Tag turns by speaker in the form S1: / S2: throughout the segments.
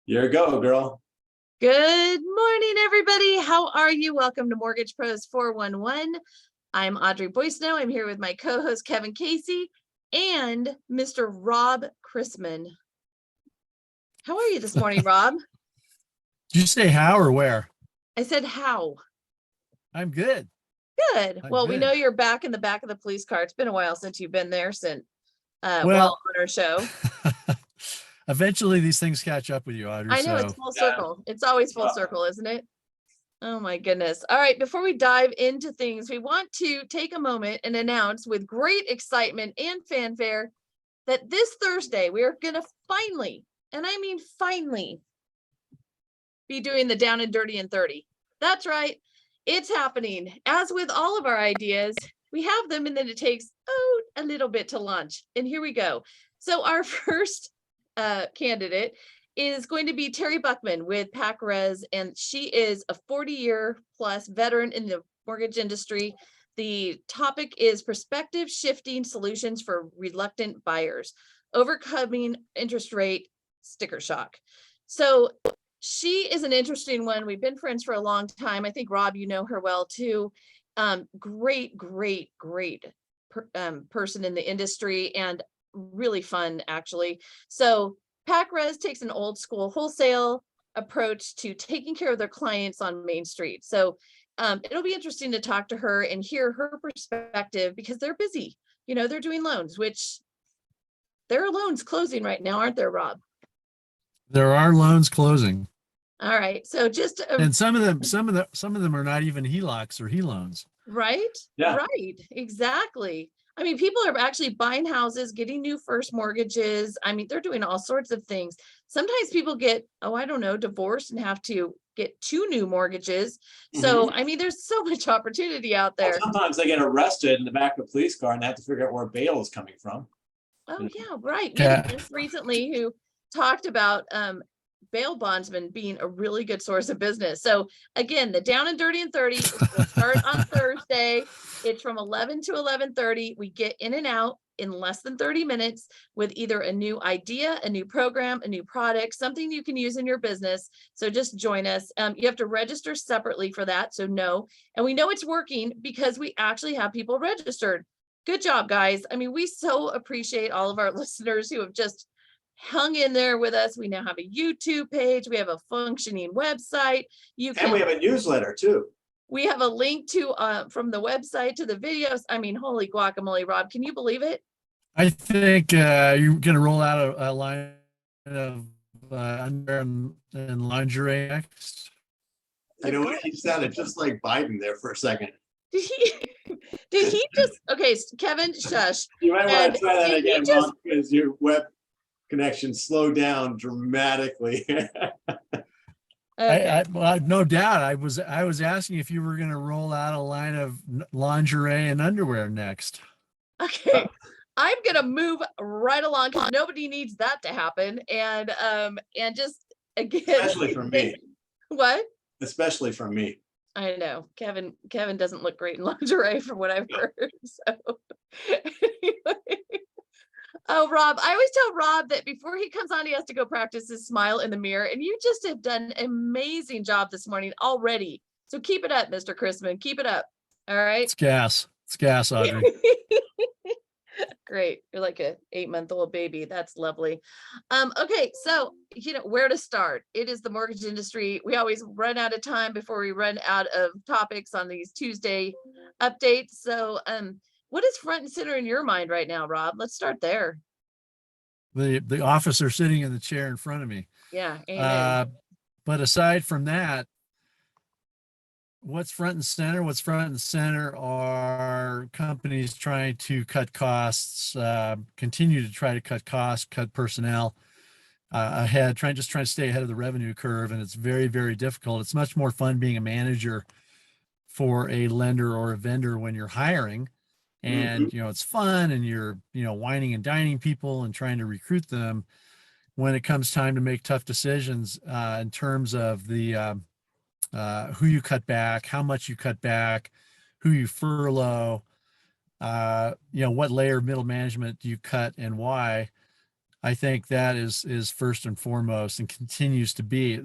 S1: Your go, girl.
S2: Good morning, everybody. How are you? Welcome to Mortgage Pros 411. I'm Audrey Boissonou. I'm here with my co-host Kevin Casey and Mr. Rob Chrisman. How are you this morning, Rob?
S3: Did you say how or where?
S2: I said how.
S3: I'm good.
S2: Good. Well, we know you're back in the back of the police car. It's been a while since you've been there since on our show.
S3: Eventually these things catch up with you, Audrey.
S2: I know, it's full circle. It's always full circle, isn't it? Oh my goodness. All right, before we dive into things, we want to take a moment and announce with great excitement and fanfare that this Thursday we are going to finally, and I mean finally, be doing the Down and Dirty and 30. That's right. It's happening. As with all of our ideas, we have them and then it takes a little bit to launch. And here we go. So our first candidate is going to be Terry Buckman with PacRez, and she is a 40-year plus veteran in the mortgage industry. The topic is perspective shifting solutions for reluctant buyers, overcoming interest rate sticker shock. So she is an interesting one. We've been friends for a long time. I think, Rob, you know her well too. Great person in the industry and really fun, actually. So PacRez takes an old school wholesale approach to taking care of their clients on Main Street. So it'll be interesting to talk to her and hear her perspective because they're busy. You know, they're doing loans, which there are loans closing right now, aren't there, Rob?
S3: There are loans closing.
S2: All right. So just
S3: and some of them are not even HELOCs or HELoans.
S2: Right?
S1: Yeah.
S2: Right. Exactly. I mean, people are actually buying houses, getting new first mortgages. I mean, they're doing all sorts of things. Sometimes people get, divorced and have to get 2 new mortgages. So, I mean, there's so much opportunity out there.
S1: Well, sometimes they get arrested in the back of a police car and they have to figure out where bail is coming from.
S2: Oh, yeah, right. We had a guest recently who talked about bail bondsmen being a really good source of business. So again, the Down and Dirty and 30 will start on Thursday. It's from 11 to 11:30. We get in and out in less than 30 minutes with either a new idea, a new program, a new product, something you can use in your business. So just join us. You have to register separately for that. So no, and we know it's working because we actually have people registered. Good job, guys. I mean, we so appreciate all of our listeners who have just hung in there with us. We now have a YouTube page. We have a functioning website.
S1: And we have a newsletter too.
S2: We have a link to from the website to the videos. I mean, holy guacamole, Rob, can you believe it?
S3: I think you're going to roll out a line of underwear and lingerie next.
S1: You know what? He sounded just like Biden there for a second.
S2: Did he just, okay, Kevin, shush.
S1: You might want to try that again, Mom, because your web connection slowed down dramatically.
S3: Okay. I no doubt. I was asking if you were going to roll out a line of lingerie and underwear next.
S2: Okay, I'm gonna move right along because nobody needs that to happen. And just again,
S1: especially for me.
S2: What?
S1: Especially for me.
S2: I know Kevin doesn't look great in lingerie from what I've heard. So anyway. Oh, Rob, I always tell Rob that before he comes on, he has to go practice his smile in the mirror. And you just have done an amazing job this morning already. So keep it up, Mr. Chrisman. Keep it up. All right.
S3: It's gas, Audrey.
S2: Great. You're like a 8-month-old baby. That's lovely. Okay. So, where to start? It is the mortgage industry. We always run out of time before we run out of topics on these Tuesday updates. So, what is front and center in your mind right now, Rob? Let's start there.
S3: The officer sitting in the chair in front of me.
S2: Yeah. Amen.
S3: But aside from that, what's front and center? What's front and center are companies trying to cut costs, continue to try to cut costs, cut personnel ahead, trying to stay ahead of the revenue curve. And it's very, very difficult. It's much more fun being a manager for a lender or a vendor when you're hiring. And, it's fun and you're, whining and dining people and trying to recruit them. When it comes time to make tough decisions in terms of the who you cut back, how much you cut back, who you furlough, what layer of middle management do you cut and why? I think that is first and foremost and continues to be.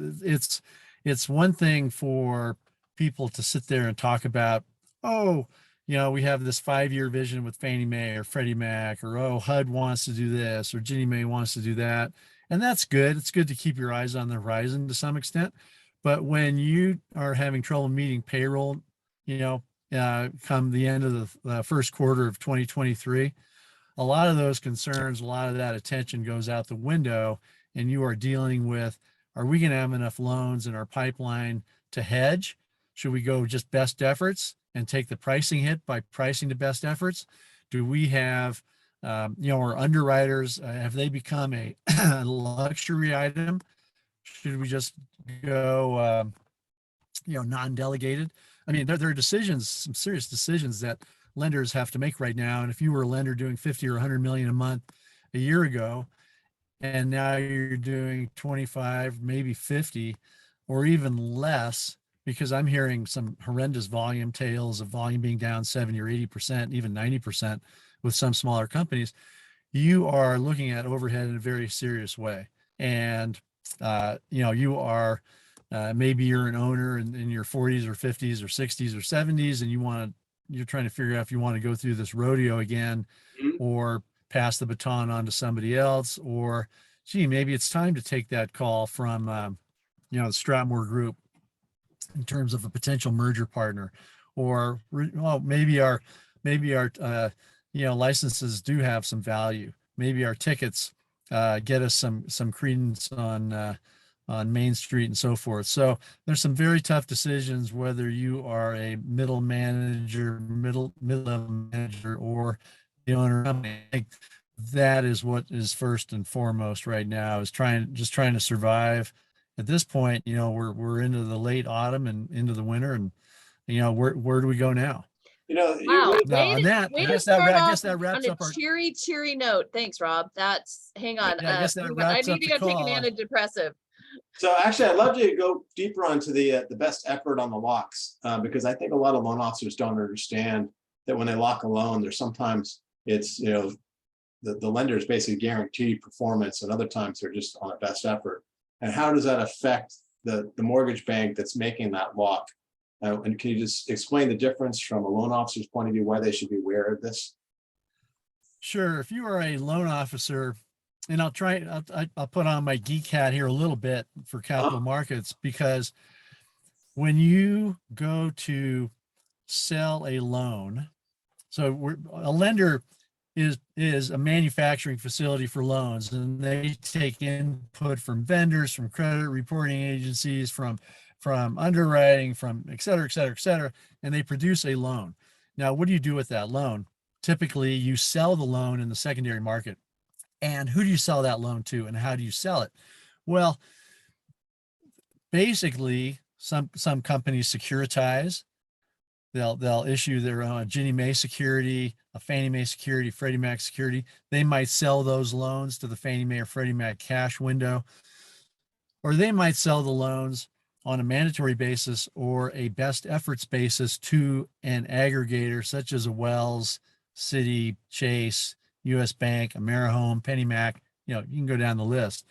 S3: It's one thing for people to sit there and talk about, oh, we have this 5-year vision with Fannie Mae or Freddie Mac, or oh, HUD wants to do this, or Ginnie Mae wants to do that. And that's good. It's good to keep your eyes on the horizon to some extent. But when you are having trouble meeting payroll, come the end of the first quarter of 2023, a lot of those concerns, a lot of that attention goes out the window, and you are dealing with, are we going to have enough loans in our pipeline to hedge? Should we go just best efforts and take the pricing hit by pricing to best efforts? Do we have, our underwriters, have they become a luxury item? Should we just go, non-delegated? I mean, there are decisions, some serious decisions that lenders have to make right now. And if you were a lender doing 50 or 100 million a month a year ago, and now you're doing 25, maybe 50, or even less, because I'm hearing some horrendous volume tales of volume being down 70 or 80%, even 90% with some smaller companies, you are looking at overhead in a very serious way. And, you are, maybe you're an owner in your 40s or 50s or 60s or 70s, and you're trying to figure out if you want to go through this rodeo again, or pass the baton on to somebody else, or gee, maybe it's time to take that call from, the Stratmore Group in terms of a potential merger partner, or maybe our licenses do have some value. Maybe our tickets get us some credence on Main Street and so forth. So there's some very tough decisions, whether you are a middle level manager, or the owner. I think that is what is first and foremost right now, is trying to survive. At this point, we're into the late autumn and into the winter, and where do we go now?
S2: Wow.
S3: Now on that, I guess that wraps
S2: on
S3: up
S2: a
S3: our
S2: cheery note. Thanks, Rob. Hang on.
S3: Yeah, I guess that
S2: I
S3: wraps
S2: need
S3: up
S2: to
S3: the
S2: go take an
S3: call.
S2: antidepressant.
S1: So actually, I'd love to go deeper onto the best effort on the locks, because I think a lot of loan officers don't understand that when they lock a loan, there's sometimes it's, the lenders basically guarantee performance, and other times they're just on a best effort. And how does that affect the mortgage bank that's making that lock? And can you just explain the difference from a loan officer's point of view, why they should be aware of this?
S3: Sure. If you are a loan officer, and I'll put on my geek hat here a little bit for capital markets, because when you go to sell a loan, so a lender is a manufacturing facility for loans, and they take input from vendors, from credit reporting agencies, from underwriting, from et cetera, et cetera, et cetera, and they produce a loan. Now, what do you do with that loan? Typically, you sell the loan in the secondary market. And who do you sell that loan to, and how do you sell it? Well, basically, some companies securitize. They'll issue their own Ginnie Mae security, a Fannie Mae security, Freddie Mac security. They might sell those loans to the Fannie Mae or Freddie Mac cash window, or they might sell the loans on a mandatory basis or a best efforts basis to an aggregator such as a Wells, Citi, Chase, US Bank, AmeriHome, PennyMac, you can go down the list.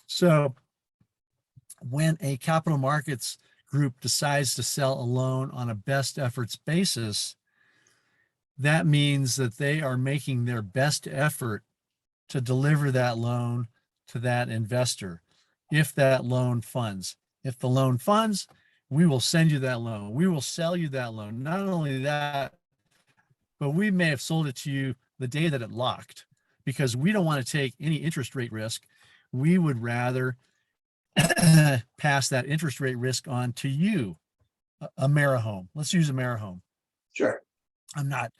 S3: So when a capital markets group decides to sell a loan on a best efforts basis, that means that they are making their best effort to deliver that loan to that investor. If that loan funds, if the loan funds, we will send you that loan. We will sell you that loan. Not only that, but we may have sold it to you the day that it locked, because we don't want to take any interest rate risk. We would rather pass that interest rate risk on to you, AmeriHome. Let's use AmeriHome.
S1: Sure.
S3: I'm not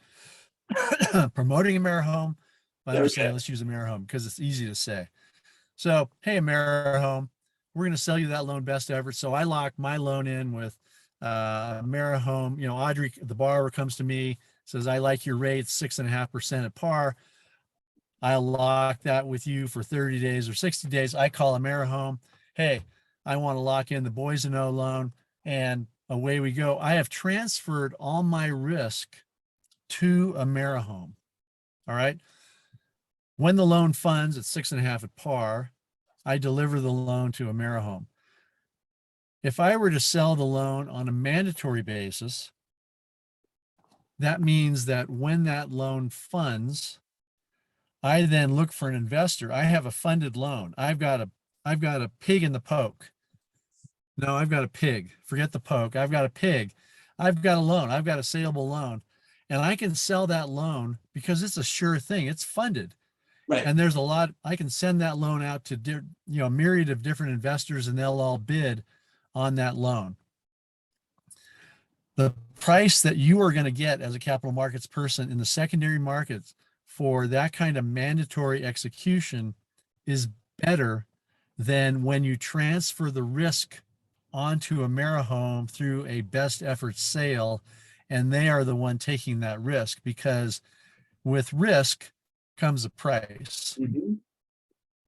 S3: promoting AmeriHome, but I'm just saying,
S1: Okay.
S3: let's use AmeriHome because it's easy to say. So, hey, AmeriHome, we're going to sell you that loan best ever. So I lock my loan in with AmeriHome. Audrey, the borrower, comes to me, says, I like your rates, 6.5% at par. I'll lock that with you for 30 days or 60 days. I call AmeriHome. Hey, I want to lock in the Boissonou loan, and away we go. I have transferred all my risk to AmeriHome. All right. When the loan funds at 6.5 at par, I deliver the loan to AmeriHome. If I were to sell the loan on a mandatory basis, that means that when that loan funds, I then look for an investor. I have a funded loan. I've got a pig in the poke. No, I've got a pig. Forget the poke. I've got a pig. I've got a loan. I've got a saleable loan. And I can sell that loan because it's a sure thing. It's funded.
S1: Right.
S3: And there's a lot, I can send that loan out to, a myriad of different investors and they'll all bid on that loan. The price that you are going to get as a capital markets person in the secondary markets for that kind of mandatory execution is better than when you transfer the risk onto AmeriHome through a best effort sale, and they are the one taking that risk, because with risk comes a price.
S1: Mm-hmm.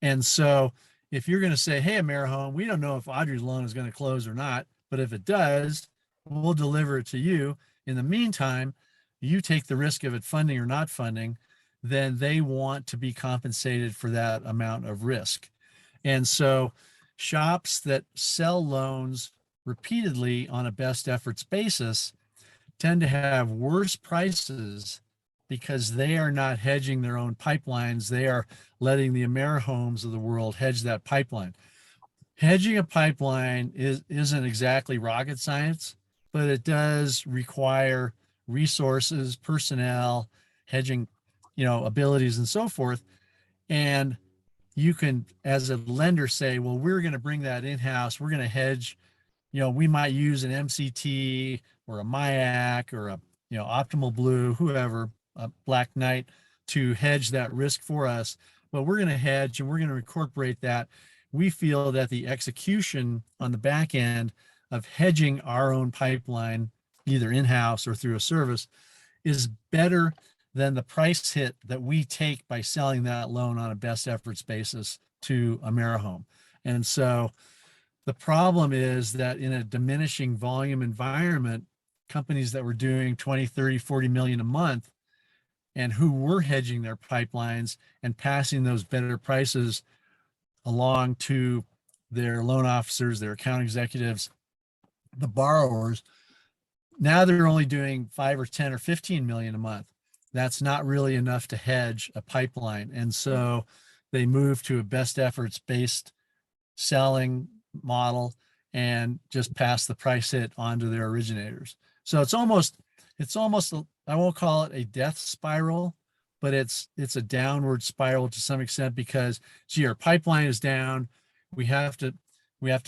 S3: And so if you're going to say, hey, AmeriHome, we don't know if Audrey's loan is going to close or not, but if it does, we'll deliver it to you. In the meantime, you take the risk of it funding or not funding, then they want to be compensated for that amount of risk. And so shops that sell loans repeatedly on a best efforts basis tend to have worse prices because they are not hedging their own pipelines. They are letting the AmeriHomes of the world hedge that pipeline. Hedging a pipeline isn't exactly rocket science, but it does require resources, personnel, hedging, abilities and so forth. And you can, as a lender, say, well, we're going to bring that in-house. We're going to hedge, we might use an MCT or a MIAC or a, Optimal Blue, whoever, a Black Knight, to hedge that risk for us. But we're going to hedge and we're going to incorporate that. We feel that the execution on the back end of hedging our own pipeline, either in-house or through a service, is better than the price hit that we take by selling that loan on a best efforts basis to AmeriHome. And so the problem is that in a diminishing volume environment, companies that were doing 20, 30, 40 million a month and who were hedging their pipelines and passing those better prices along to their loan officers, their account executives, the borrowers, now they're only doing 5 or 10 or 15 million a month. That's not really enough to hedge a pipeline. And so they move to a best efforts based selling model and just pass the price hit onto their originators. So it's almost, I won't call it a death spiral, but it's a downward spiral to some extent, because our pipeline is down. We have to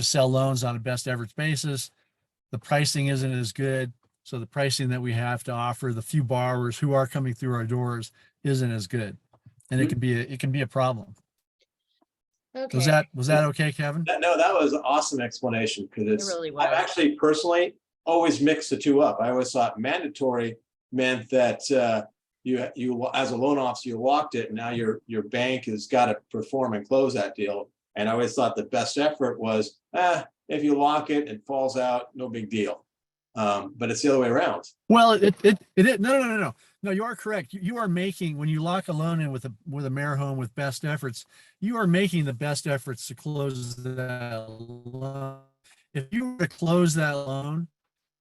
S3: sell loans on a best efforts basis. The pricing isn't as good. So the pricing that we have to offer the few borrowers who are coming through our doors isn't as good. And it can be a problem.
S2: Okay.
S3: Was that okay, Kevin?
S1: No, that was an awesome explanation, because
S2: It really was.
S1: I've actually personally always mixed the two up. I always thought mandatory meant that you as a loan officer, you locked it, and now your bank has got to perform and close that deal. And I always thought the best effort was, if you lock it, it falls out, no big deal. But it's the other way around.
S3: Well, it no, you are correct. You are making, when you lock a loan in with AmeriHome with best efforts, you are making the best efforts to close that loan. If you were to close that loan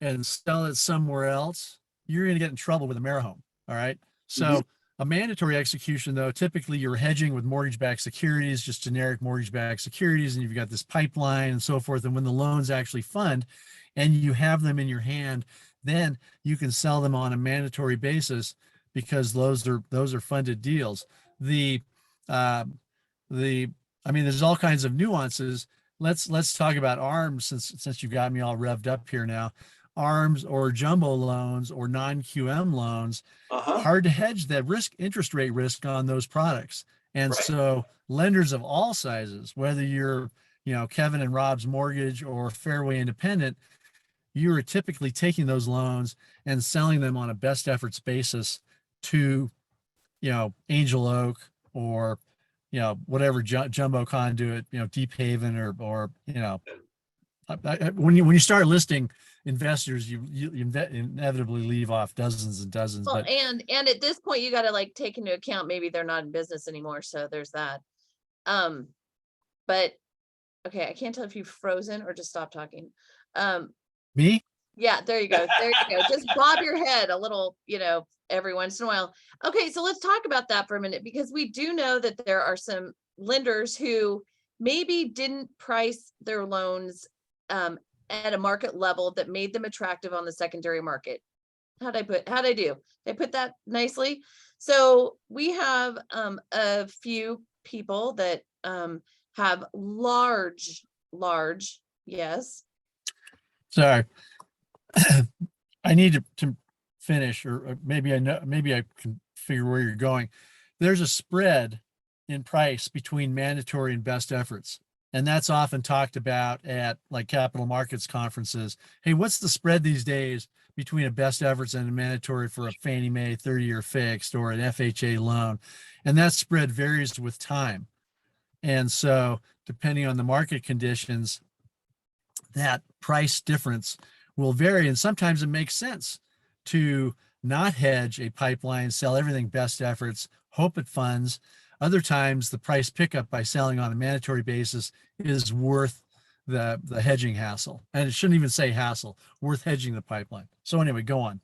S3: and sell it somewhere else, you're going to get in trouble with AmeriHome. All right. So a mandatory execution, though, typically you're hedging with mortgage-backed securities, just generic mortgage-backed securities, and you've got this pipeline and so forth. And when the loans actually fund and you have them in your hand, then you can sell them on a mandatory basis, because those are funded deals. There's all kinds of nuances. Let's talk about ARMs, since you've got me all revved up here now. ARMs or jumbo loans or non-QM loans, hard to hedge that interest rate risk on those products. And so lenders of all sizes, whether you're, Kevin and Rob's Mortgage or Fairway Independent, you are typically taking those loans and selling them on a best efforts basis to, Angel Oak or, whatever jumbo conduit, Deep Haven or when you start listing investors, you inevitably leave off dozens and dozens.
S2: Well,
S3: But
S2: and at this point, you got to like take into account maybe they're not in business anymore. So there's that. But okay, I can't tell if you've frozen or just stopped talking.
S3: me,
S2: Yeah, there you go. There you go. Just bob your head a little, every once in a while. Okay, so let's talk about that for a minute, because we do know that there are some lenders who maybe didn't price their loans at a market level that made them attractive on the secondary market. How'd I do? Did I put that nicely? So we have a few people that have large, yes.
S3: sorry, I need to finish, or maybe I know, maybe I can figure where you're going. There's a spread in price between mandatory and best efforts. And that's often talked about at like capital markets conferences. Hey, what's the spread these days between a best efforts and a mandatory for a Fannie Mae 30-year fixed or an FHA loan? And that spread varies with time. And so depending on the market conditions, that price difference will vary. And sometimes it makes sense to not hedge a pipeline, sell everything best efforts, hope it funds. Other times the price pickup by selling on a mandatory basis is worth the hedging hassle. And it shouldn't even say hassle, worth hedging the pipeline. So anyway, go on.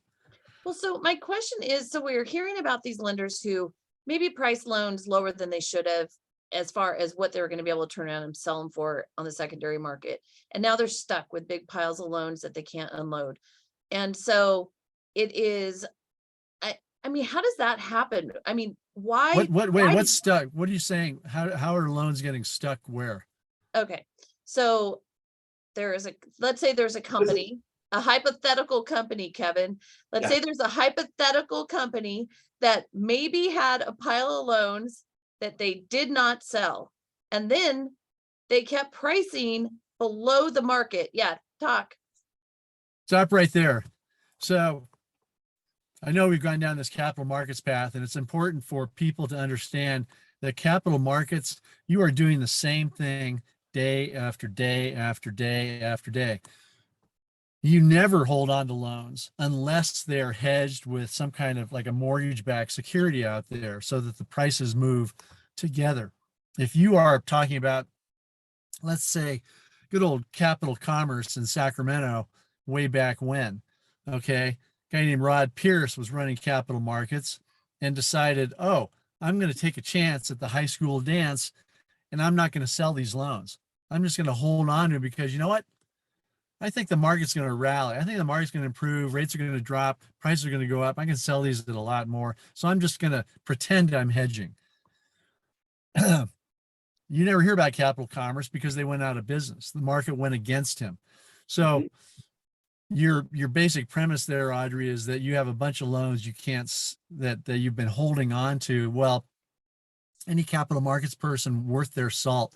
S2: Well, so my question is, so we're hearing about these lenders who maybe price loans lower than they should have as far as what they're going to be able to turn around and sell them for on the secondary market. And now they're stuck with big piles of loans that they can't unload. And so it is, I mean, how does that happen? I mean, why?
S3: What's stuck? What are you saying? How are loans getting stuck where?
S2: Okay. So let's say there's a company, a hypothetical company, Kevin. Let's say there's a hypothetical company that maybe had a pile of loans that they did not sell. And then they kept pricing below the market. Yeah, talk.
S3: Stop right there. So I know we've gone down this capital markets path, and it's important for people to understand that capital markets, you are doing the same thing day after day after day after day. You never hold on to loans unless they're hedged with some kind of like a mortgage-backed security out there so that the prices move together. If you are talking about, let's say, good old Capital Commerce in Sacramento way back when, okay, a guy named Rob Pierce was running capital markets and decided, oh, I'm going to take a chance at the high school dance and I'm not going to sell these loans. I'm just going to hold on to them because you know what? I think the market's going to rally. I think the market's going to improve. Rates are going to drop. Prices are going to go up. I can sell these at a lot more. So I'm just going to pretend I'm hedging. You never hear about Capital Commerce because they went out of business. The market went against him. So your basic premise there, Audrey, is that you have a bunch of loans you can't, that you've been holding on to. Well, any capital markets person worth their salt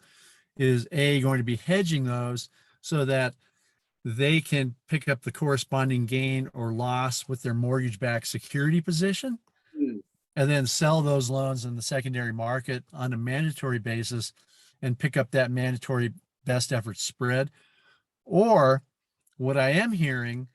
S3: is going to be hedging those so that they can pick up the corresponding gain or loss with their mortgage-backed security position and then sell those loans in the secondary market on a mandatory basis and pick up that mandatory best effort spread. Or what I am hearing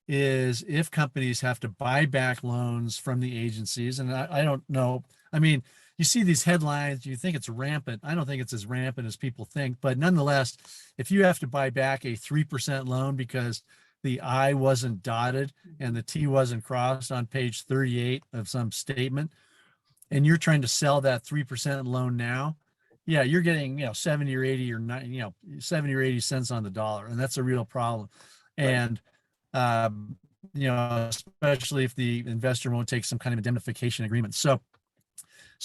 S3: is if companies have to buy back loans from the agencies, and I don't know, I mean, you see these headlines, you think it's rampant. I don't think it's as rampant as people think, but nonetheless, if you have to buy back a 3% loan because the I wasn't dotted and the T wasn't crossed on page 38 of some statement, and you're trying to sell that 3% loan now, yeah, you're getting, 70 or 80 or 90, 70 or 80 cents on the dollar. And that's a real problem. And, especially if the investor won't take some kind of indemnification agreement. So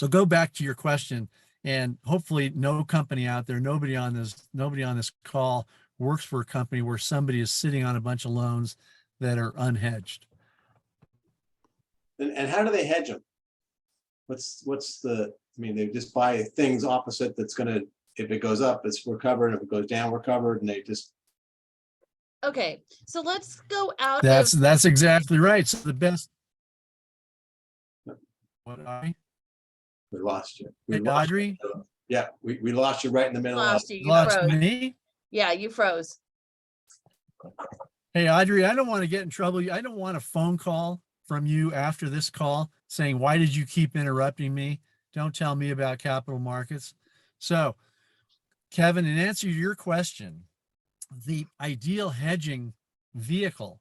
S3: go back to your question, and hopefully no company out there, nobody on this call works for a company where somebody is sitting on a bunch of loans that are unhedged.
S1: And how do they hedge them? They just buy things opposite that's gonna, if it goes up, we're covered. If it goes down, we're covered, and they just.
S2: Okay, so let's go out.
S3: That's exactly right. So the best. What are we?
S1: We lost you.
S3: Audrey?
S1: Yeah, we lost you right in the middle.
S2: Lost you. You
S3: lost
S2: froze.
S3: me?
S2: Yeah, you froze.
S3: Hey, Audrey, I don't want to get in trouble. I don't want a phone call from you after this call saying, why did you keep interrupting me? Don't tell me about capital markets. So, Kevin, in answer to your question, the ideal hedging vehicle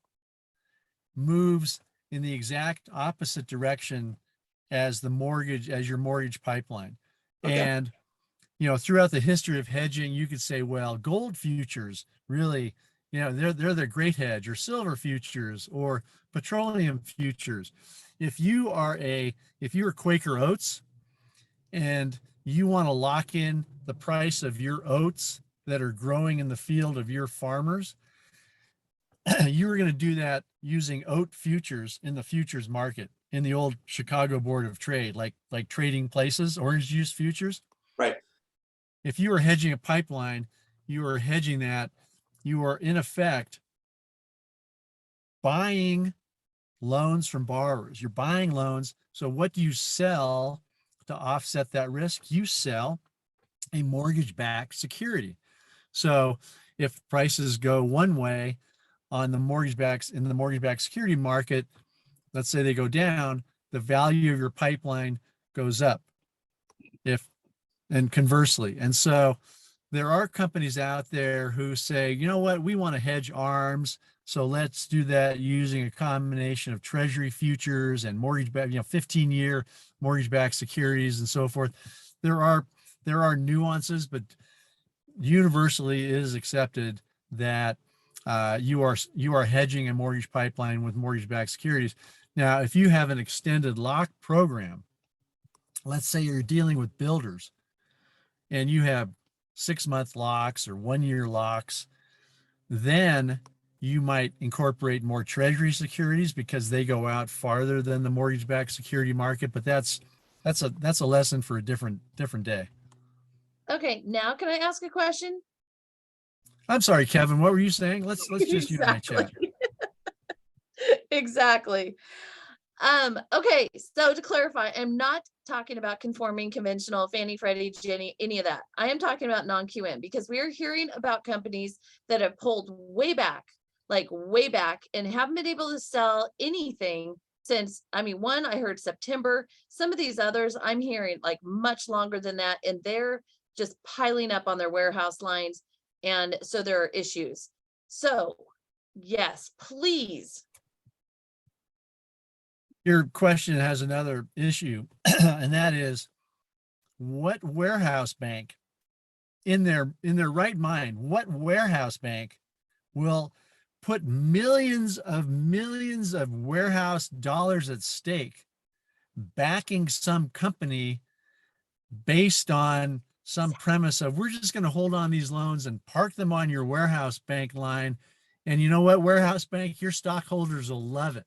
S3: moves in the exact opposite direction as your mortgage pipeline.
S1: Okay.
S3: And, throughout the history of hedging, you could say, well, gold futures really, they're the great hedge, or silver futures, or petroleum futures. If you're Quaker Oats and you want to lock in the price of your oats that are growing in the field of your farmers, you were going to do that using oat futures in the futures market in the old Chicago Board of Trade, like trading places, orange juice futures.
S1: Right.
S3: If you were hedging a pipeline, you were hedging that. You are in effect buying loans from borrowers. You're buying loans. So what do you sell to offset that risk? You sell a mortgage-backed security. So if prices go one way on the mortgage-backed security market, let's say they go down, the value of your pipeline goes up. And conversely. And so there are companies out there who say, you know what, we want to hedge arms. So let's do that using a combination of treasury futures and mortgage-backed, 15-year mortgage-backed securities and so forth. There are nuances, but universally it is accepted that you are hedging a mortgage pipeline with mortgage-backed securities. Now, if you have an extended lock program, let's say you're dealing with builders and you have 6-month locks or 1-year locks, then you might incorporate more treasury securities because they go out farther than the mortgage-backed security market. But that's a lesson for a different day.
S2: Okay, now can I ask a question?
S3: I'm sorry, Kevin, what were you saying? Let's just you and I chat.
S2: Exactly. Okay, so to clarify, I'm not talking about conforming, conventional, Fannie, Freddie, Ginnie, any of that. I am talking about non-QM, because we are hearing about companies that have pulled way back, and haven't been able to sell anything since, one, I heard September. Some of these others I'm hearing like much longer than that, and they're just piling up on their warehouse lines. And so there are issues. So yes, please.
S3: Your question has another issue, and that is, what warehouse bank in their right mind, what warehouse bank will put millions of warehouse dollars at stake backing some company based on some premise of, we're just going to hold on these loans and park them on your warehouse bank line, and you know what, warehouse bank, your stockholders will love it.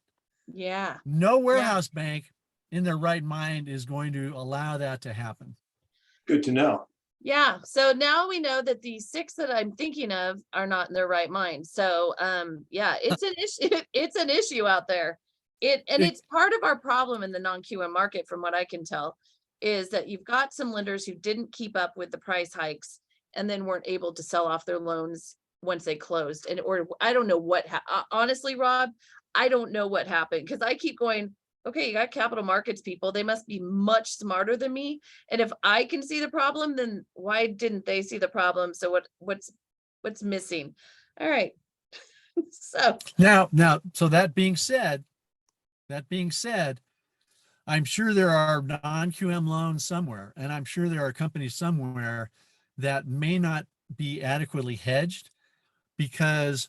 S2: Yeah.
S3: No warehouse bank in their right mind is going to allow that to happen.
S1: Good to know.
S2: Yeah. So now we know that the 6 that I'm thinking of are not in their right mind. So yeah, it's an issue. It's an issue out there. It's part of our problem in the non-QM market, from what I can tell, is that you've got some lenders who didn't keep up with the price hikes and then weren't able to sell off their loans once they closed. Or I don't know what, honestly, Rob, I don't know what happened, because I keep going, okay, you got capital markets people, they must be much smarter than me. And if I can see the problem, then why didn't they see the problem? So what's missing? All right. So
S3: now, so that being said, I'm sure there are non-QM loans somewhere, and I'm sure there are companies somewhere that may not be adequately hedged, because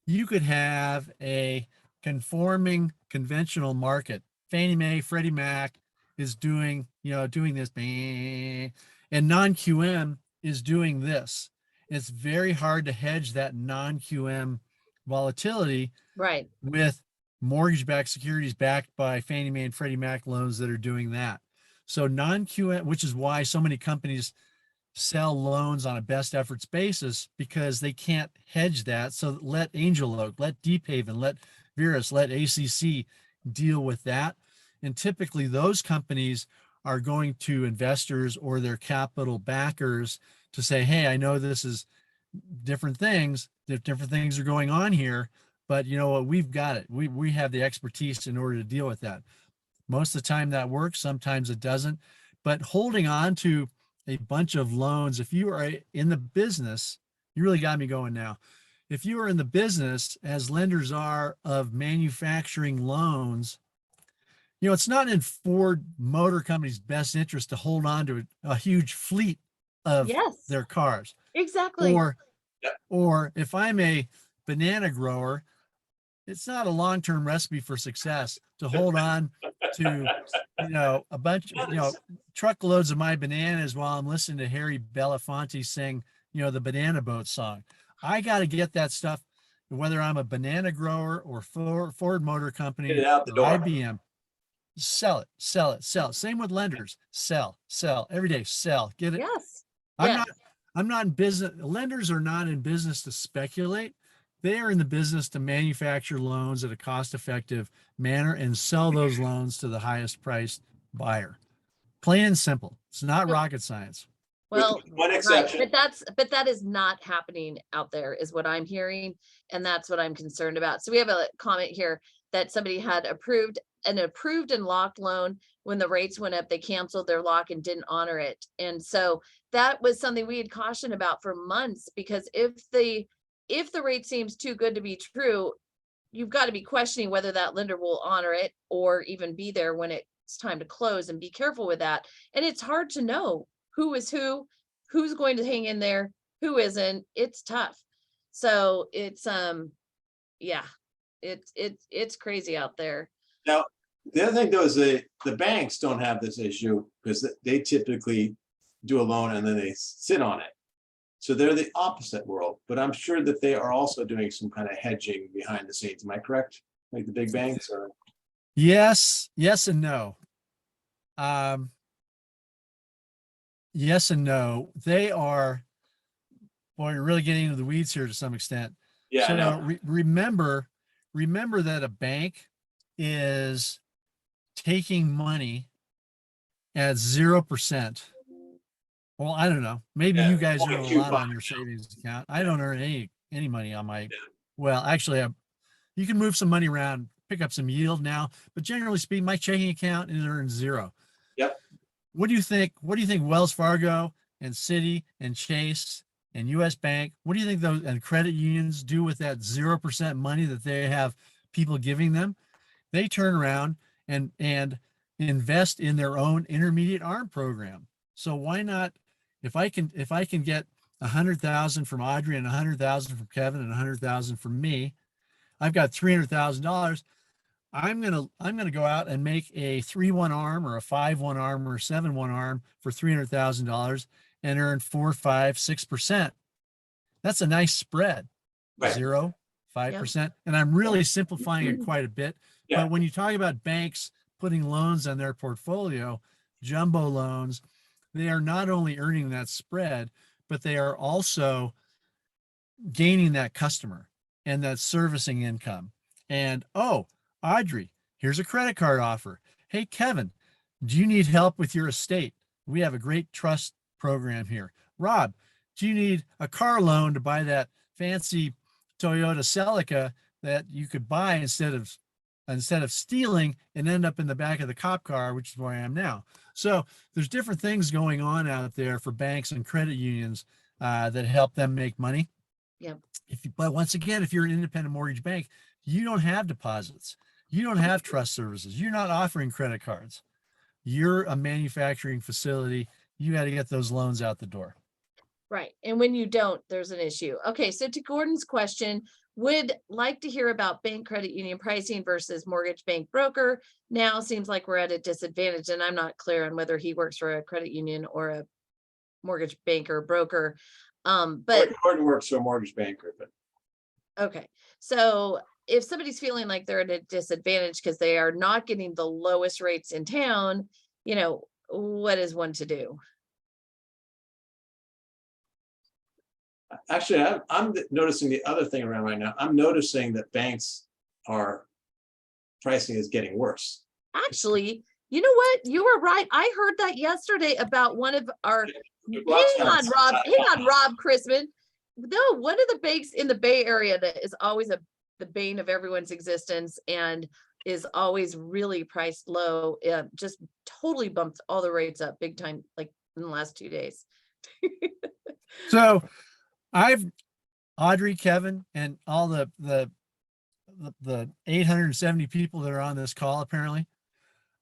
S3: you could have a conforming conventional market. Fannie Mae, Freddie Mac is doing this, and non-QM is doing this. It's very hard to hedge that non-QM volatility,
S2: right,
S3: with mortgage-backed securities backed by Fannie Mae and Freddie Mac loans that are doing that. So non-QM, which is why so many companies sell loans on a best efforts basis, because they can't hedge that. So let Angel Oak, let Deep Haven, let Verus, let ACC deal with that. And typically those companies are going to investors or their capital backers to say, hey, I know this is different things. Different things are going on here, but you know what? We've got it. We have the expertise in order to deal with that. Most of the time that works. Sometimes it doesn't. But holding on to a bunch of loans, if you are in the business, you really got me going now. If you are in the business, as lenders are, of manufacturing loans, you know, it's not in Ford Motor Company's best interest to hold on to a huge fleet of
S2: Yes,
S3: their cars.
S2: exactly.
S3: Or if I'm a banana grower, it's not a long-term recipe for success to hold on to, you know, a bunch of, you know, truckloads of my bananas while I'm listening to Harry Belafonte sing, you know, the Banana Boat song. I got to get that stuff, whether I'm a banana grower or Ford Motor Company
S1: Get it out the
S3: or
S1: door.
S3: IBM. Sell it, sell it, sell. Same with lenders. Sell, sell every day. Sell. Get it.
S2: Yes.
S3: I'm
S2: Yes.
S3: not. I'm not in business. Lenders are not in business to speculate. They are in the business to manufacture loans at a cost-effective manner and sell those loans to the highest priced buyer. Plain and simple. It's not rocket science.
S2: Well,
S1: one
S2: right,
S1: exception.
S2: but that is not happening out there is what I'm hearing. And that's what I'm concerned about. So we have a comment here that somebody had approved and locked loan. When the rates went up, they canceled their lock and didn't honor it. And so that was something we had cautioned about for months, because if the rate seems too good to be true, you've got to be questioning whether that lender will honor it or even be there when it's time to close, and be careful with that. And it's hard to know who is who's going to hang in there, who isn't. It's tough. So it's yeah, it's crazy out there.
S1: Now, the other thing though is the banks don't have this issue because they typically do a loan and then they sit on it. So they're the opposite world, but I'm sure that they are also doing some kind of hedging behind the scenes. Am I correct? Like the big banks or?
S3: Yes, yes, and no. Yes and no. They are, boy, you're really getting into the weeds here to some extent.
S1: Yeah,
S3: So
S1: I know.
S3: remember that a bank is taking money at 0%. Well, I don't know. Maybe
S1: Yeah,
S3: you guys earn a
S1: 0.25,
S3: lot on your savings account. I don't earn any money on my,
S1: Yeah.
S3: well, actually, you can move some money around, pick up some yield now, but generally speaking, my checking account is earned 0.
S1: Yep.
S3: What do you think? What do you think Wells Fargo and Citi and Chase and US Bank, what do you think those and credit unions do with that 0% money that they have people giving them? They turn around and invest in their own intermediate arm program. So why not, if I can get 100,000 from Audrey and 100,000 from Kevin and 100,000 from me, I've got $300,000. I'm gonna go out and make a 3-1 arm or a 5-1 arm or a 7-1 arm for $300,000 and earn 4, 5, 6%. That's a nice spread.
S1: Right.
S3: 0, 5%. And I'm really simplifying it quite a bit.
S1: Yeah.
S3: But when you talk about banks putting loans on their portfolio, jumbo loans, they are not only earning that spread, but they are also gaining that customer and that servicing income. And oh, Audrey, here's a credit card offer. Hey, Kevin, do you need help with your estate? We have a great trust program here. Rob, do you need a car loan to buy that fancy Toyota Celica that you could buy instead of stealing and end up in the back of the cop car, which is where I am now? So there's different things going on out there for banks and credit unions that help them make money.
S2: Yep.
S3: But once again, if you're an independent mortgage bank, you don't have deposits. You don't have trust services. You're not offering credit cards. You're a manufacturing facility. You got to get those loans out the door.
S2: Right. And when you don't, there's an issue. Okay. So to Gordon's question, would like to hear about bank credit union pricing versus mortgage bank broker. Now seems like we're at a disadvantage, and I'm not clear on whether he works for a credit union or a mortgage banker broker. But
S1: Gordon works for a mortgage banker, but
S2: okay. So if somebody's feeling like they're at a disadvantage because they are not getting the lowest rates in town, you know, what is one to do?
S1: actually, I'm noticing the other thing around right now. I'm noticing that banks are pricing is getting worse.
S2: Actually, you know what? You were right. I heard that yesterday about one of our, hang on, Rob Chrisman. no, one of the banks in the Bay Area that is always the bane of everyone's existence and is always really priced low, just totally bumped all the rates up big time, like in the last 2 days.
S3: So Audrey, Kevin, and all the 870 people that are on this call, apparently,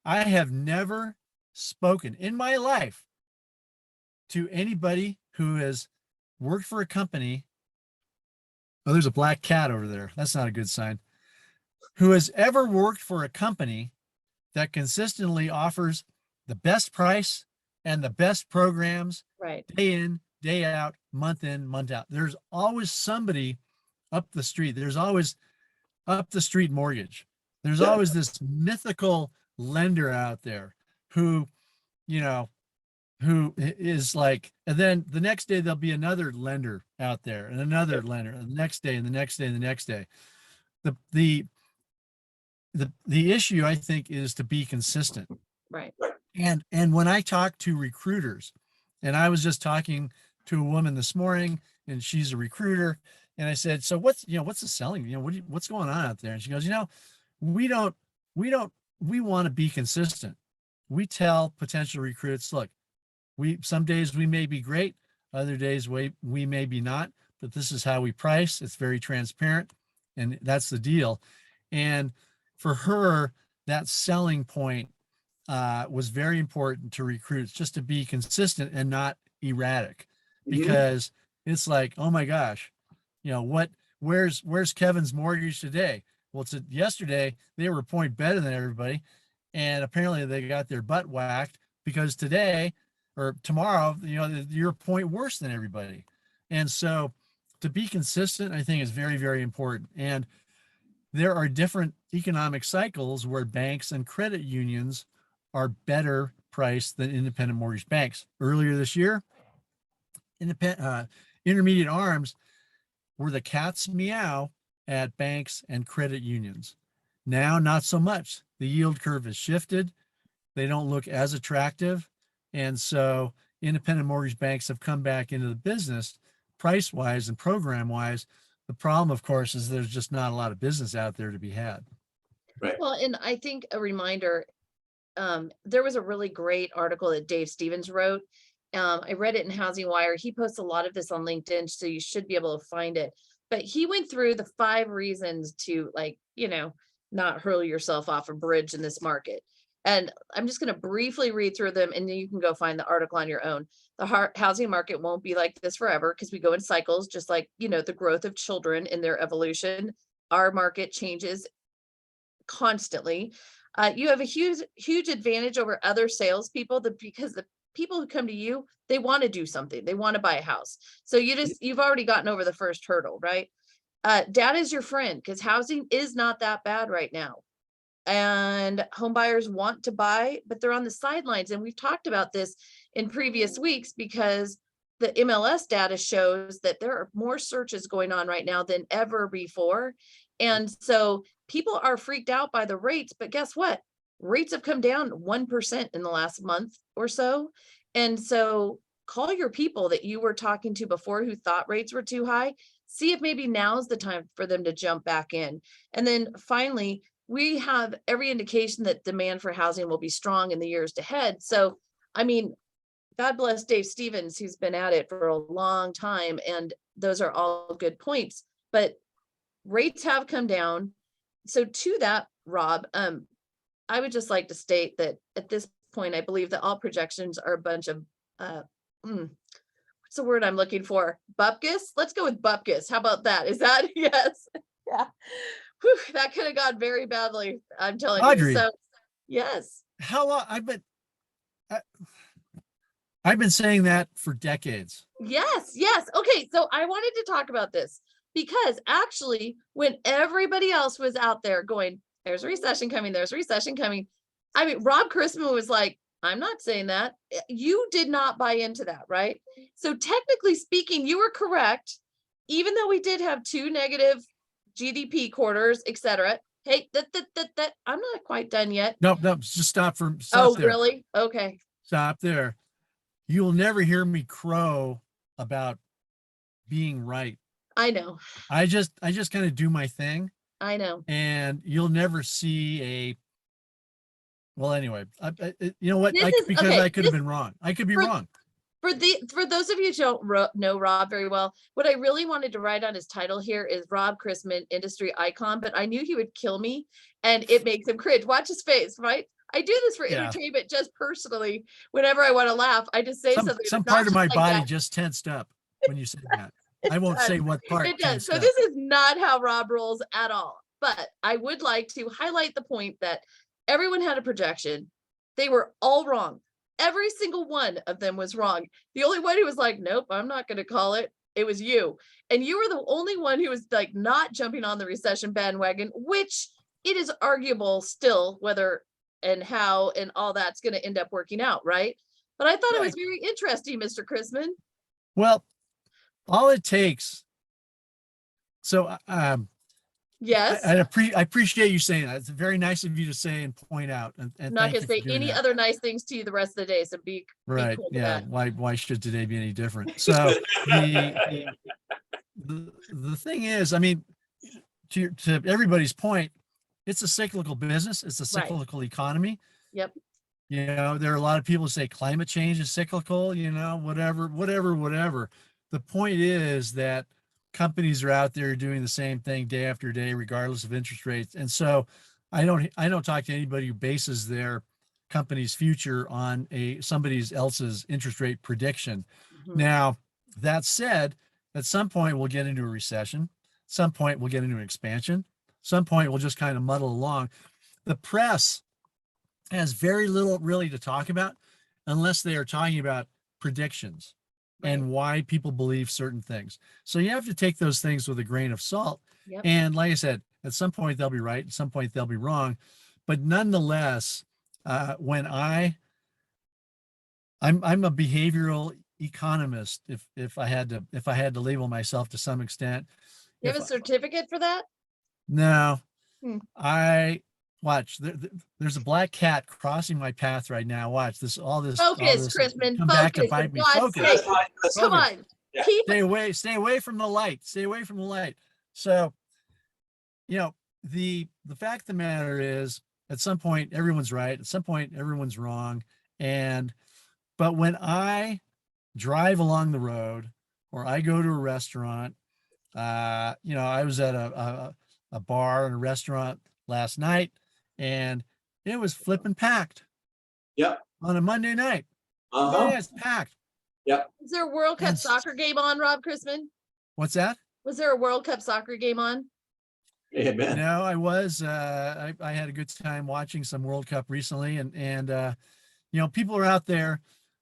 S3: I have never spoken in my life to anybody who has worked for a company. Oh, there's a black cat over there. That's not a good sign. Who has ever worked for a company that consistently offers the best price and the best programs
S2: Right.
S3: day in, day out, month in, month out. There's always somebody up the street. There's always up the street mortgage. There's always this mythical lender out there who, who is like, and then the next day there'll be another lender out there and another lender, and the next day and the next day and the next day. The issue, I think, is to be consistent.
S2: Right.
S3: And when I talk to recruiters, and I was just talking to a woman this morning, and she's a recruiter, and I said, so what's the selling, what's going on out there? And she goes, we want to be consistent. We tell potential recruits, look, some days we may be great, other days we may be not, but this is how we price. It's very transparent, and that's the deal. And for her, that selling point was very important to recruits, just to be consistent and not erratic, because it's like, oh my gosh, where's Kevin's mortgage today? Well, yesterday they were a point better than everybody, and apparently they got their butt whacked because today or tomorrow, you're a point worse than everybody. And so to be consistent, I think, is very, very important. And there are different economic cycles where banks and credit unions are better priced than independent mortgage banks. Earlier this year, intermediate arms were the cat's meow at banks and credit unions. Now, not so much. The yield curve has shifted. They don't look as attractive. And so independent mortgage banks have come back into the business price-wise and program-wise. The problem, of course, is there's just not a lot of business out there to be had.
S1: Right.
S2: Well, and I think a reminder, there was a really great article that Dave Stevens wrote. I read it in Housing Wire. He posts a lot of this on LinkedIn, so you should be able to find it. But he went through the 5 reasons to, not hurl yourself off a bridge in this market. And I'm just going to briefly read through them, and then you can go find the article on your own. The housing market won't be like this forever, because we go in cycles, just like, the growth of children in their evolution. Our market changes constantly. You have a huge advantage over other salespeople because the people who come to you, they want to do something. They want to buy a house. So you've already gotten over the first hurdle, right? Data is your friend, because housing is not that bad right now. And home buyers want to buy, but they're on the sidelines. And we've talked about this in previous weeks, because the MLS data shows that there are more searches going on right now than ever before. And so people are freaked out by the rates, but guess what? Rates have come down 1% in the last month or so. And so call your people that you were talking to before who thought rates were too high. See if maybe now's the time for them to jump back in. And then finally, we have every indication that demand for housing will be strong in the years ahead. So, God bless Dave Stevens, who's been at it for a long time. And those are all good points, but rates have come down. So to that, Rob, I would just like to state that at this point, I believe that all projections are a bunch of, what's the word I'm looking for? Buckus? Let's go with Buckus. How about that? Is that, yes. Yeah. Whew, that could have gone very badly, I'm telling
S3: Audrey,
S2: you. So, yes.
S3: How long? I've been saying that for decades.
S2: Yes. Okay, so I wanted to talk about this because actually, when everybody else was out there going, there's a recession coming, Rob Chrisman was like, I'm not saying that. You did not buy into that, right? So technically speaking, you were correct, even though we did have 2 negative GDP quarters, etc. Hey, that I'm not quite done yet.
S3: No, just stop there.
S2: Really? Okay.
S3: Stop there. You'll never hear me crow about being right.
S2: I know.
S3: I just kind of do my thing,
S2: I know.
S3: and you'll never see a, well, anyway, you know what?
S2: This is
S3: Because
S2: okay.
S3: I could have been wrong. I could be
S2: for-
S3: wrong.
S2: For those of you who don't know Rob very well, what I really wanted to write on his title here is Rob Chrisman, industry icon, but I knew he would kill me, and it makes him cringe. Watch his face, right? I do this for
S3: Yeah.
S2: entertainment, just personally. Whenever I want to laugh, I just say something.
S3: Some
S2: that's
S3: part of
S2: not
S3: my
S2: just like
S3: body
S2: that.
S3: just tensed up when you said that. I won't
S2: does.
S3: say what part.
S2: It does.
S3: tensed
S2: So
S3: up.
S2: this is not how Rob rolls at all. But I would like to highlight the point that everyone had a projection. They were all wrong. Every single one of them was wrong. The only one who was like, nope, I'm not going to call it. It was you. And you were the only one who was like not jumping on the recession bandwagon, which it is arguable still whether and how and all that's going to end up working out, right? But I thought it was very interesting, Mr. Chrisman.
S3: Well, all it takes. So
S2: Yes.
S3: I appreciate you saying that. It's very nice of you to say and point out. And
S2: I'm not
S3: thank
S2: going to
S3: you for
S2: say
S3: doing
S2: any
S3: that.
S2: other nice things to you the rest of the day. So be
S3: Right.
S2: cool with
S3: Yeah.
S2: that.
S3: Why should today be any different? So the thing is, I mean, to everybody's point, it's a cyclical business. It's a
S2: Right.
S3: cyclical economy.
S2: Yep.
S3: You know, there are a lot of people who say climate change is cyclical, you know, whatever. The point is that companies are out there doing the same thing day after day, regardless of interest rates. And so I don't talk to anybody who bases their company's future on somebody else's interest rate prediction.
S2: Mhm.
S3: Now, that said, at some point we'll get into a recession. Some point we'll get into an expansion. Some point we'll just kind of muddle along. The press has very little really to talk about unless they are talking about predictions and why people believe certain things. So you have to take those things with a grain of salt.
S2: Yep.
S3: And like I said, at some point they'll be right, at some point they'll be wrong. But nonetheless, when I'm a behavioral economist, if I had to label myself to some extent.
S2: You have a certificate for that?
S3: No,
S2: Hmm.
S3: Watch. There's a black cat crossing my path right now. Watch this. All this.
S2: Focus, Chrisman.
S3: Come back to
S2: Focus.
S3: bite
S2: For
S3: me.
S2: God's
S3: Focus.
S2: sake.
S1: That's
S2: Come
S3: Focus.
S2: on.
S1: Yeah.
S2: Keep
S3: Stay away from the light. Stay away from the light. So, you know, the fact of the matter is, at some point everyone's right. At some point everyone's wrong. But when I drive along the road or I go to a restaurant, you know, I was at a bar and a restaurant last night, and it was flipping packed.
S1: Yep.
S3: On a Monday night.
S1: Uh-huh.
S3: Yeah, it's packed.
S1: Yep.
S2: Is there a World Cup
S3: Yes.
S2: soccer game on, Rob Chrisman?
S3: What's that?
S2: Was there a World Cup soccer game on?
S1: May have been.
S3: No, I was. I had a good time watching some World Cup recently, and you know, people are out there.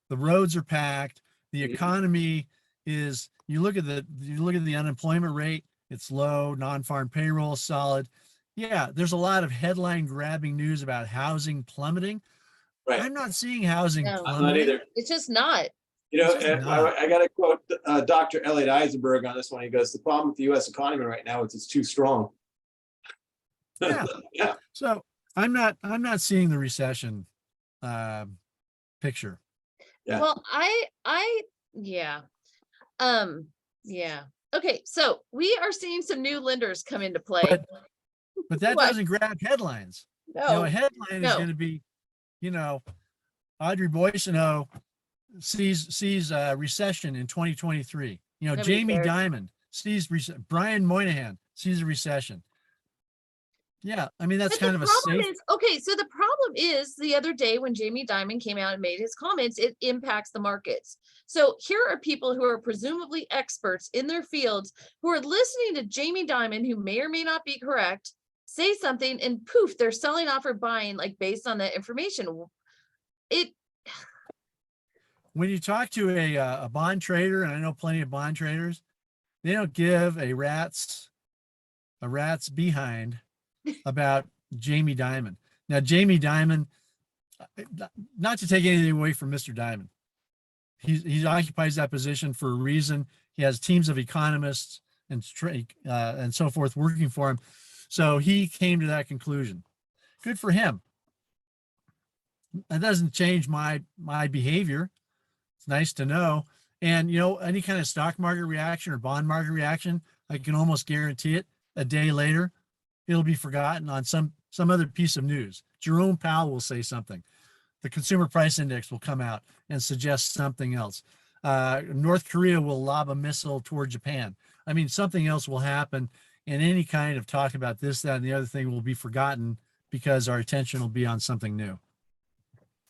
S3: The roads are packed. The economy is. You look at the unemployment rate. It's low. Non-farm payroll is solid. Yeah, there's a lot of headline grabbing news about housing plummeting.
S1: Right.
S3: I'm not seeing housing
S2: No.
S3: plummeting.
S1: Not either.
S2: It's just not.
S1: You know,
S3: It's just not.
S1: I got to quote Dr. Elliot Eisenberg on this one. He goes, "The problem with the U.S. economy right now is it's too strong."
S3: Yeah.
S1: Yeah.
S3: So I'm not seeing the recession picture.
S1: Yeah.
S2: Well, yeah. Yeah. Okay, so we are seeing some new lenders come into play.
S3: But that
S2: What?
S3: doesn't grab headlines. You know,
S2: No,
S3: a headline is
S2: no.
S3: going to be, you know, Audrey Boissonou sees recession in 2023. You know,
S2: Nobody
S3: Jamie
S2: cares.
S3: Dimon sees Brian Moynihan sees a recession. Yeah, I mean that's
S2: But
S3: kind
S2: the
S3: of a
S2: problem
S3: safe.
S2: is, okay, so the problem is the other day when Jamie Dimon came out and made his comments, it impacts the markets. So here are people who are presumably experts in their fields who are listening to Jamie Dimon, who may or may not be correct, say something and poof, they're selling off or buying like based on that information.
S3: When you talk to a bond trader, and I know plenty of bond traders, they don't give a rat's behind about Jamie Dimon. Now, Jamie Dimon, not to take anything away from Mr. Dimon, he occupies that position for a reason. He has teams of economists and so forth working for him. So he came to that conclusion. Good for him. That doesn't change my behavior. It's nice to know. And, you know, any kind of stock market reaction or bond market reaction, I can almost guarantee it, a day later, it'll be forgotten on some other piece of news. Jerome Powell will say something. The consumer price index will come out and suggest something else. North Korea will lob a missile toward Japan. I mean, something else will happen, and any kind of talk about this, that, and the other thing will be forgotten because our attention will be on something new.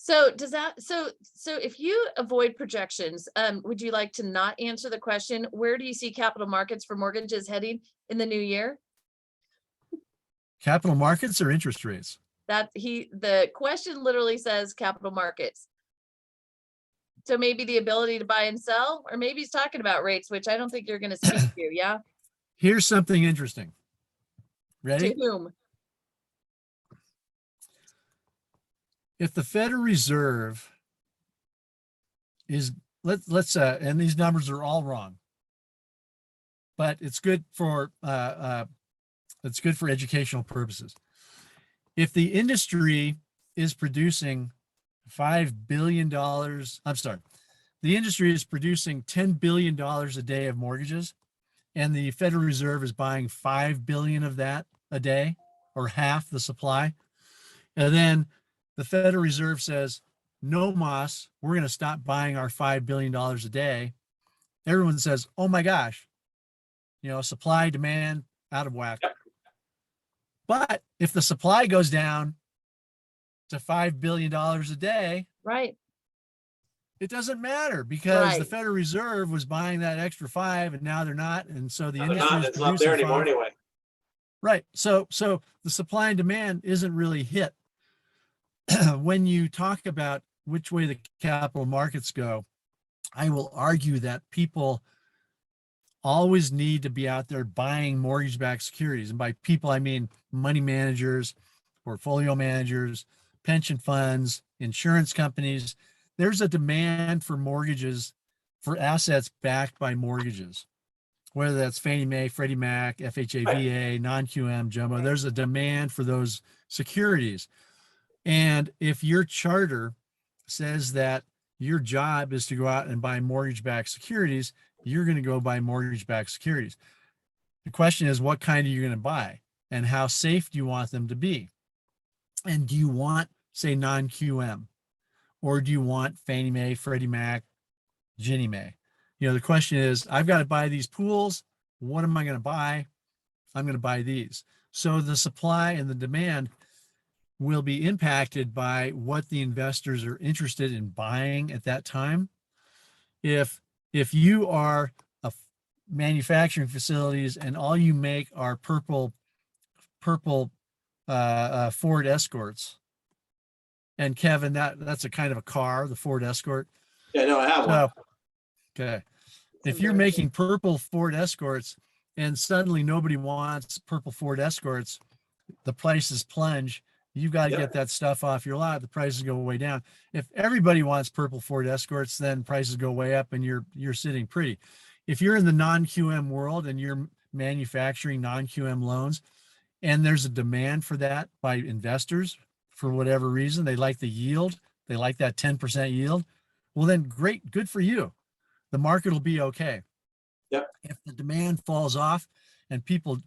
S2: So does that, so if you avoid projections, would you like to not answer the question, where do you see capital markets for mortgages heading in the new year?
S3: Capital markets or interest rates?
S2: The question literally says capital markets. So maybe the ability to buy and sell, or maybe he's talking about rates, which I don't think you're going to speak to. Yeah.
S3: Here's something interesting. Ready?
S2: To whom?
S3: If the Federal Reserve is, let's and these numbers are all wrong, but it's good for educational purposes. If the industry is producing $5 billion, I'm sorry, the industry is producing $10 billion a day of mortgages, and the Federal Reserve is buying 5 billion of that a day, or half the supply, and then the Federal Reserve says, no, Moss, we're going to stop buying our $5 billion a day. Everyone says, oh my gosh, you know, supply, demand, out of whack.
S1: Yep.
S3: But if the supply goes down to $5 billion a day,
S2: Right.
S3: it doesn't matter because the
S2: Right.
S3: Federal Reserve was buying that extra 5 and now they're not. And so the
S1: No, they're
S3: industry
S1: not.
S3: is
S1: It's not there
S3: producing
S1: anymore
S3: 5.
S1: anyway.
S3: Right. So the supply and demand isn't really hit. When you talk about which way the capital markets go, I will argue that people always need to be out there buying mortgage-backed securities. And by people, I mean money managers, portfolio managers, pension funds, insurance companies. There's a demand for mortgages, for assets backed by mortgages, whether that's Fannie Mae, Freddie Mac, FHA, non-QM, jumbo. There's a demand for those securities. And if your charter says that your job is to go out and buy mortgage-backed securities, you're going to go buy mortgage-backed securities. The question is, what kind are you going to buy, and how safe do you want them to be? And do you want, say, non-QM, or do you want Fannie Mae, Freddie Mac, Ginnie Mae? You know, the question is, I've got to buy these pools. What am I going to buy? I'm going to buy these. So the supply and the demand will be impacted by what the investors are interested in buying at that time. If you are a manufacturing facilities and all you make are purple Ford Escorts, and Kevin, that's a kind of a car, the Ford Escort.
S1: Yeah, no, I have one.
S3: Okay. If you're making purple Ford Escorts and suddenly nobody wants purple Ford Escorts, the prices plunge. You've got to get that stuff off your lot. The prices go way down. If everybody wants purple Ford Escorts, then prices go way up and you're sitting pretty. If you're in the non-QM world and you're manufacturing non-QM loans and there's a demand for that by investors for whatever reason, they like the yield, they like that 10% yield, well then great, good for you. The market will be okay.
S1: Yep.
S3: If the demand falls off and people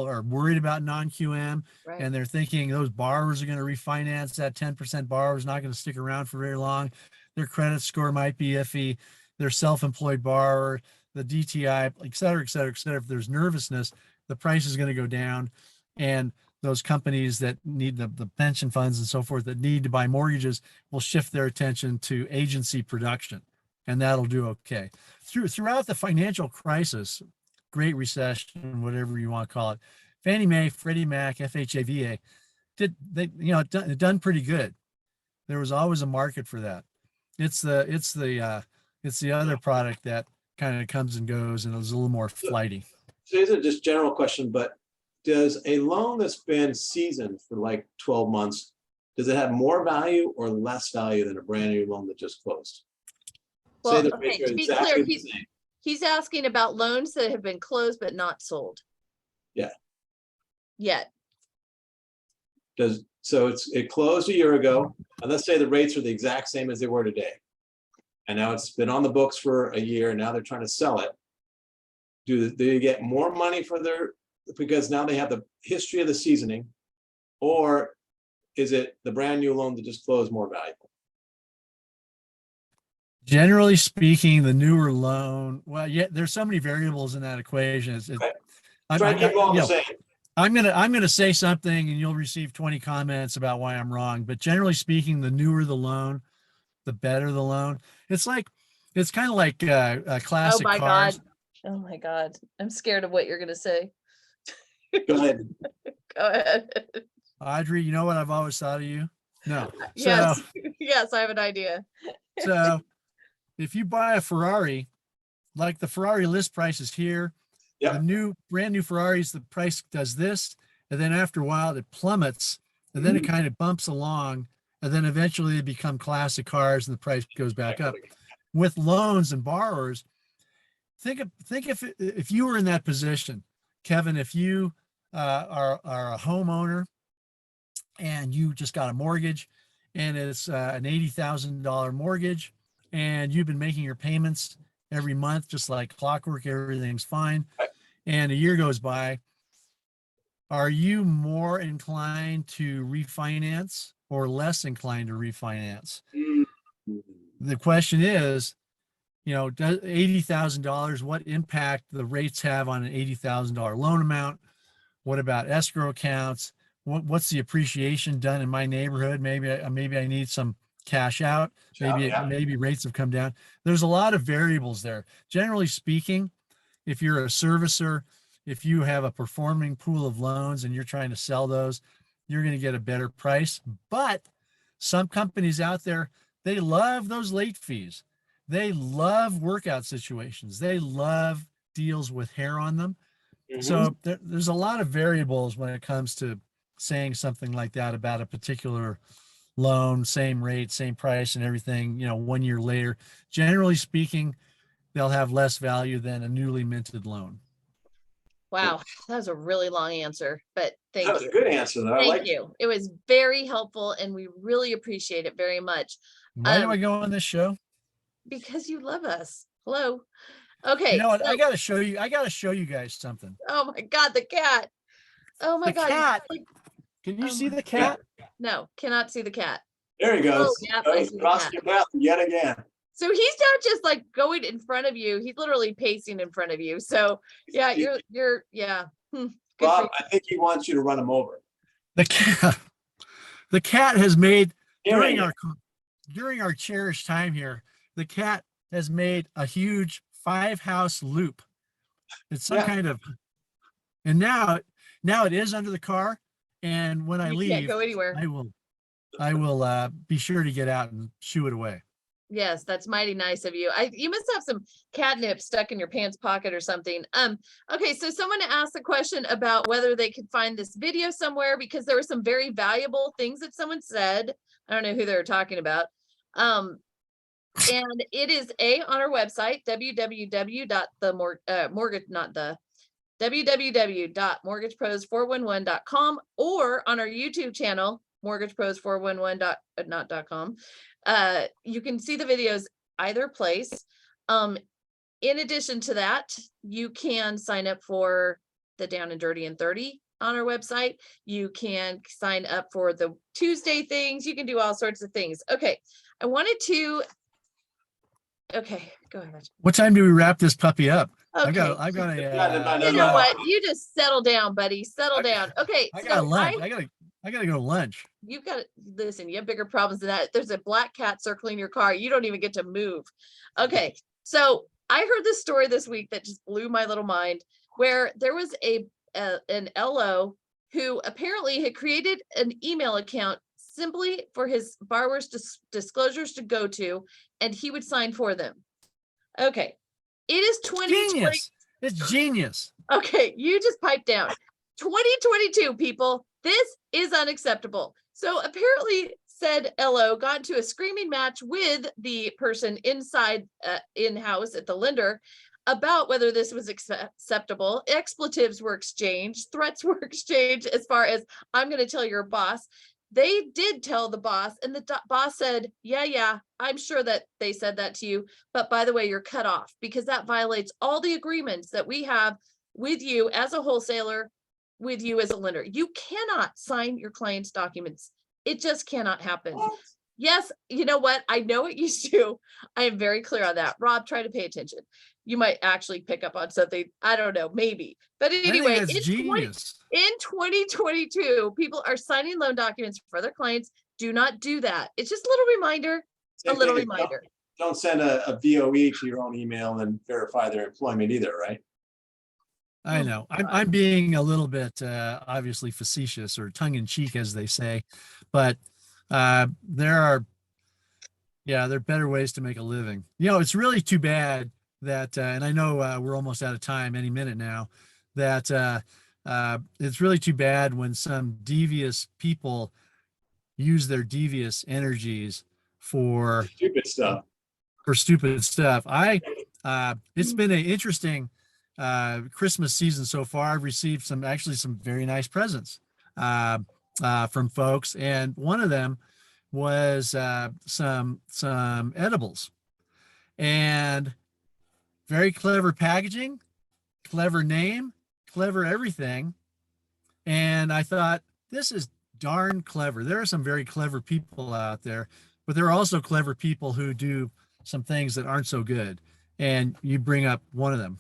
S3: are worried about non-QM,
S2: Right.
S3: and they're thinking those borrowers are going to refinance, that 10% borrower is not going to stick around for very long. Their credit score might be iffy. Their self-employed borrower, the DTI, et cetera, et cetera, et cetera. If there's nervousness, the price is going to go down. And those companies that need the pension funds and so forth that need to buy mortgages will shift their attention to agency production, and that'll do okay. Throughout the financial crisis, Great Recession, whatever you want to call it, Fannie Mae, Freddie Mac, FHA, VA done pretty good. There was always a market for that. It's the other product that kind of comes and goes and is a little more flighty.
S1: So these are just general question, but does a loan that's been seasoned for like 12 months, does it have more value or less value than a brand new loan that just closed?
S2: Well,
S1: Say the
S2: okay,
S1: rates are
S2: to be
S1: exactly
S2: clear,
S1: the same.
S2: he's asking about loans that have been closed but not sold.
S1: Yeah.
S2: Yet.
S1: So it closed a year ago, and let's say the rates are the exact same as they were today. and now it's been on the books for a year, and now they're trying to sell it. Do they get more money for because now they have the history of the seasoning, or is it the brand new loan that just closed more valuable?
S3: Generally speaking, the newer loan, well, yeah, there's so many variables in that equation.
S1: Okay. Try to keep them all the same.
S3: I'm gonna say something and you'll receive 20 comments about why I'm wrong. But generally speaking, the newer the loan, the better the loan. It's kind of like classic
S2: my
S3: cars.
S2: God. Oh my God. I'm scared of what you're gonna say.
S1: Go ahead.
S2: Go ahead.
S3: Audrey, you know what I've always thought of you? No.
S2: Yes. Yes, I have an idea.
S3: So if you buy a Ferrari, like the Ferrari list price is here,
S1: Yep.
S3: the brand new Ferraris, the price does this, and then after a while it plummets, and then it kind of bumps along, and then eventually they become classic cars and the price goes back up. With loans and borrowers, think if you were in that position, Kevin, if you are a homeowner and you just got a mortgage and it's an $80,000 mortgage, and you've been making your payments every month, just like clockwork, everything's fine. And a year goes by. Are you more inclined to refinance or less inclined to refinance? The question is, does $80,000, what impact the rates have on an $80,000 loan amount? What about escrow accounts? What's the appreciation done in my neighborhood? Maybe I need some cash out. Maybe rates have come down. There's a lot of variables there. Generally speaking, if you're a servicer, if you have a performing pool of loans and you're trying to sell those, you're going to get a better price. But some companies out there, they love those late fees. They love workout situations. They love deals with hair on them. So there's a lot of variables when it comes to saying something like that about a particular loan, same rate, same price and everything, 1 year later. Generally speaking, they'll have less value than a newly minted loan.
S2: Wow, that was a really long answer, but thank you.
S1: That was a good answer, though.
S2: Thank you. It was very helpful and we really appreciate it very much.
S3: Why do I go on this show?
S2: Because you love us. Hello. Okay.
S3: You know what? I gotta show you guys something.
S2: Oh my God, the cat. Oh my God.
S3: Cat. Can you see the cat?
S2: No, cannot see the cat.
S1: There he goes.
S2: Oh, yep, I see the
S1: Crossed
S2: cat.
S1: your path yet again.
S2: So he's not just like going in front of you. He's literally pacing in front of you. So yeah, you're yeah. Good
S1: Rob, I think he wants you to run him over.
S3: The cat has made during our cherished time here, the cat has made a huge 5-house loop. It's some kind of, and now it is under the car. And when I leave,
S2: can't go anywhere.
S3: I will be sure to get out and shoo it away.
S2: Yes, that's mighty nice of you. You must have some catnip stuck in your pants pocket or something. Okay, so someone asked a question about whether they could find this video somewhere because there were some very valuable things that someone said. I don't know who they were talking about. And it is on our website, www.mortgagepros411.com, or on our YouTube channel, mortgagepros411.com. You can see the videos either place. In addition to that, you can sign up for the Down and Dirty and 30 on our website. You can sign up for the Tuesday things. You can do all sorts of things. Okay, I wanted to. Okay, go ahead.
S3: What time do we wrap this puppy up?
S2: Okay.
S3: I've got a.
S2: You know what? You just settle down, buddy. Settle down. Okay.
S3: I got lunch. I gotta go to lunch.
S2: You've got to listen. You have bigger problems than that. There's a black cat circling your car. You don't even get to move. Okay. So I heard this story this week that just blew my little mind, where there was an LO who apparently had created an email account simply for his borrowers' disclosures to go to, and he would sign for them. Okay. It is 2020.
S3: Genius. It's genius.
S2: Okay, you just pipe down. 2022, people. This is unacceptable. So apparently said LO got into a screaming match with the person inside in-house at the lender about whether this was acceptable. Expletives were exchanged, threats were exchanged as far as, I'm going to tell your boss. they did tell the boss, and the boss said, yeah, I'm sure that they said that to you, but by the way, you're cut off because that violates all the agreements that we have with you as a wholesaler, with you as a lender. You cannot sign your client's documents. It just cannot happen.
S1: What?
S2: Yes, you know what? I know it used to. I am very clear on that. Rob, try to pay attention. You might actually pick up on something. I don't know, maybe. But
S3: I
S2: anyway,
S3: think that's genius.
S2: in 2022, people are signing loan documents for their clients. Do not do that. It's just a little reminder,
S1: Same
S2: a little
S1: thing,
S2: reminder.
S1: Don't send a VOE to your own email and verify their employment either, right?
S3: I
S2: Oh
S3: know.
S2: my
S3: I'm being a little bit obviously facetious or tongue in cheek, as they say, but there are better ways to make a living. It's really too bad that, and I know we're almost out of time any minute now, that it's really too bad when some devious people use their devious energies for
S1: Stupid stuff.
S3: stupid stuff. It's been an interesting Christmas season so far. I've received some very nice presents from folks, and one of them was some edibles, and very clever packaging, clever name, clever everything. And I thought, this is darn clever. There are some very clever people out there, but there are also clever people who do some things that aren't so good. And you bring up one of them.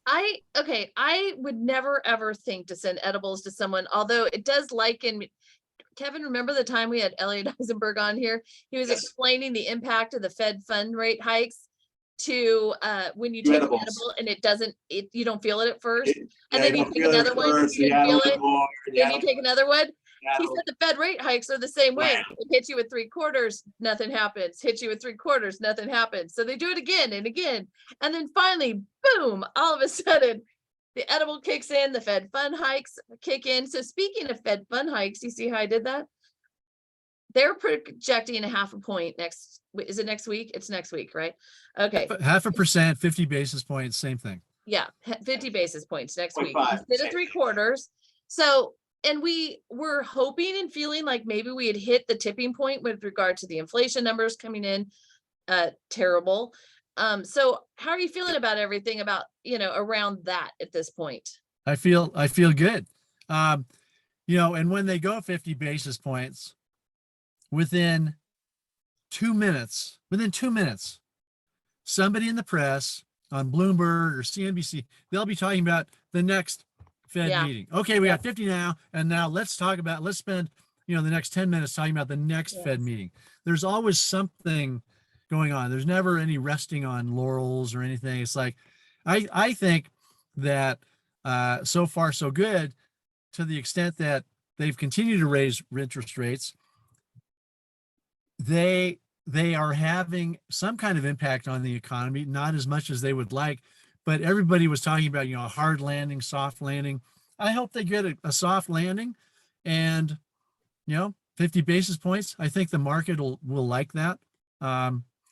S2: I would never ever think to send edibles to someone, although it does liken. Kevin, remember the time we had Elliot Eisenberg on here? He was
S1: Yes.
S2: explaining the impact of the Fed fund rate hikes to when you take an
S1: edibles.
S2: edible and you don't feel it at first.
S1: Yeah,
S2: And then you
S1: don't
S2: take
S1: feel it
S2: another one,
S1: first,
S2: you
S1: you add a
S2: feel
S1: little
S2: it.
S1: more,
S2: Then you take another one.
S1: add a
S2: He
S1: little-
S2: said the Fed rate hikes are the same way.
S1: Wow.
S2: It hits you with 3/4, nothing happens. Hits you with 3/4, nothing happens. So they do it again and again. And then finally, boom, all of a sudden, the edible kicks in, the Fed fund hikes kick in. So speaking of Fed fund hikes, you see how I did that? They're projecting 0.5 point is it next week? It's next week, right? Okay.
S3: 0.5%, 50 basis points, same thing.
S2: Yeah, 50 basis points next week
S1: 0.5,
S2: instead of
S1: same.
S2: 3/4. So, and we were hoping and feeling like maybe we had hit the tipping point with regard to the inflation numbers coming in terrible. So how are you feeling about everything around that at this point?
S3: I feel good. And when they go 50 basis points, within 2 minutes, somebody in the press on Bloomberg or CNBC, they'll be talking about the next Fed meeting. Okay, we got 50 now, and now let's spend the next 10 minutes talking about the next Fed meeting. There's always something going on. There's never any resting on laurels or anything. It's like, I think that so far so good, to the extent that they've continued to raise interest rates. They are having some kind of impact on the economy, not as much as they would like, but everybody was talking about, a hard landing, soft landing. I hope they get a soft landing, and 50 basis points. I think the market will like that,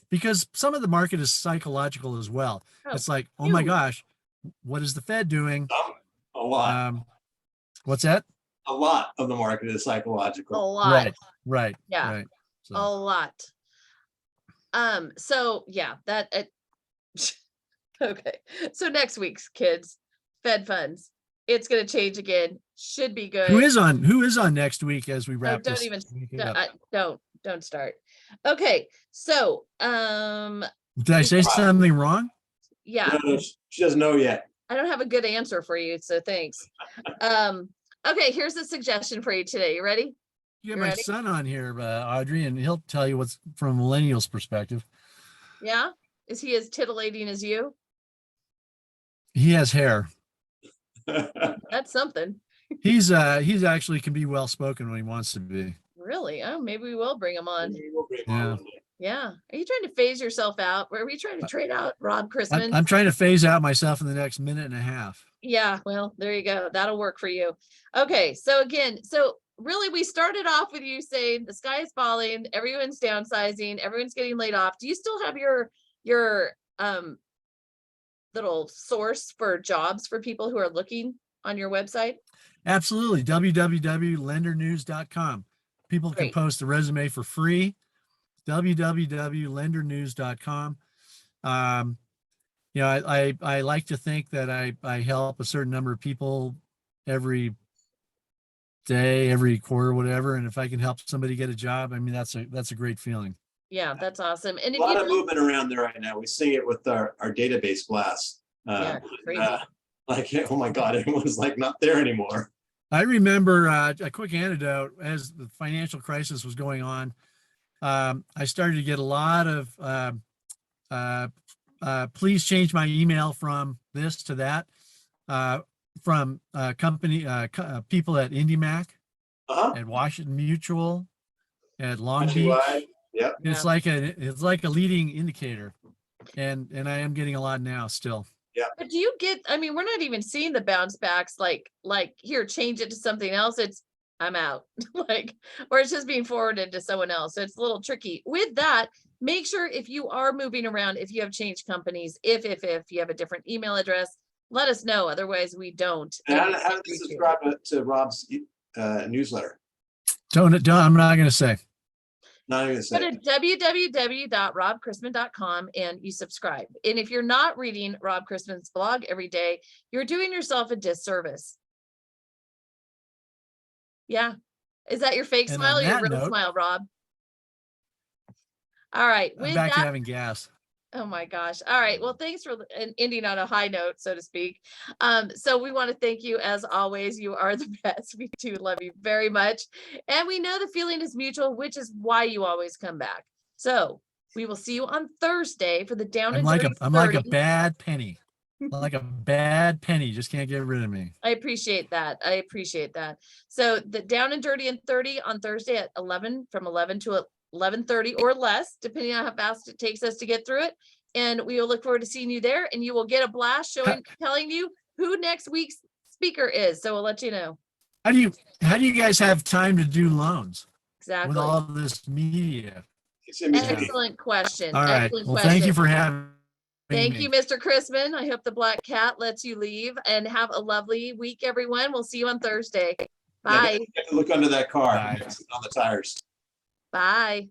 S3: because some of the market is psychological as well. It's like, oh my gosh, what is the Fed doing?
S1: A lot.
S3: What's that?
S1: A lot of the market is psychological.
S2: A lot.
S3: Right.
S2: Yeah.
S3: Right. So.
S2: A lot. So yeah, okay. So next week's kids, Fed funds, it's going to change again. Should be good.
S3: Who is on next week as we wrap
S2: don't
S3: this?
S2: even don't start. Okay. So,
S3: did I say something wrong?
S2: Yeah.
S1: No, she doesn't know yet.
S2: I don't have a good answer for you, so thanks. Okay, here's a suggestion for you today. You ready?
S3: You have my son on here, Audrey, and he'll tell you what's from a millennial's perspective.
S2: Yeah? Is he as titillating as you?
S3: He has hair.
S2: That's something.
S3: He's actually can be well spoken when he wants to be.
S2: Really? Oh, maybe we will bring him on.
S3: Yeah.
S2: Yeah. Are you trying to phase yourself out? Are we trying to trade out Rob Chrisman?
S3: I'm trying to phase out myself in the next minute and a half.
S2: Yeah, well, there you go. That'll work for you. Okay, so again, really we started off with you saying the sky is falling, everyone's downsizing, everyone's getting laid off. Do you still have your little source for jobs for people who are looking on your website?
S3: Absolutely. www.lendernews.com. People can
S2: Great.
S3: post a resume for free. www.lendernews.com. I like to think that I help a certain number of people every day, every quarter, whatever. And if I can help somebody get a job, I mean, that's a great feeling.
S2: Yeah, that's awesome. And
S1: A
S2: if
S1: lot
S2: you
S1: of
S2: don't,
S1: movement around there right now. We see it with our database blasts.
S2: yeah, crazy.
S1: Like, oh my God, everyone's like not there anymore.
S3: I remember a quick anecdote as the financial crisis was going on. I started to get a lot of please change my email from this to that from people at IndyMac,
S1: Uh-huh.
S3: at Washington Mutual, at Long
S1: Countrywide.
S3: Beach.
S1: Yep.
S3: It's like a leading indicator, and I am getting a lot now still.
S2: But do you get, I mean, we're not even seeing the bounce backs like here, change it to something else. It's I'm out. Like, or it's just being forwarded to someone else. So it's a little tricky. With that, make sure if you are moving around, if you have changed companies, if you have a different email address, let us know. Otherwise, we don't.
S1: And
S2: And
S1: how do you subscribe to Rob's newsletter?
S3: I'm not going to say.
S1: Not even
S2: Go
S1: say.
S2: to www.robchrisman.com and you subscribe. And if you're not reading Rob Chrisman's blog every day, you're doing yourself a disservice. Yeah. Is that your fake
S3: And
S2: smile or
S3: on
S2: your
S3: that
S2: real
S3: note,
S2: smile, Rob? All right.
S3: I'm
S2: With
S3: back to
S2: that,
S3: having gas.
S2: oh my gosh. All right. Well, thanks for ending on a high note, so to speak. So we want to thank you as always. You are the best. We do love you very much. And we know the feeling is mutual, which is why you always come back. So we will see you on Thursday for the Down and Dirty
S3: I'm like a
S2: 30.
S3: bad penny. Like a bad penny. Just can't get rid of me.
S2: I appreciate that. I appreciate that. So the Down and Dirty and 30 on Thursday at 11, from 11 to 11:30 or less, depending on how fast it takes us to get through it. And we will look forward to seeing you there, and you will get a blast telling you who next week's speaker is. So we'll let you know.
S3: How do you guys have time to do loans
S2: Exactly.
S3: with all this media?
S1: It's in between.
S2: Excellent question.
S3: All right.
S2: Excellent
S3: Well,
S2: question.
S3: thank you for having
S2: Thank
S3: me.
S2: you, Mr. Chrisman. I hope the black cat lets you leave, and have a lovely week, everyone. We'll see you on Thursday. Bye.
S1: Yeah, look under that car.
S3: Bye.
S1: On the tires.
S2: Bye.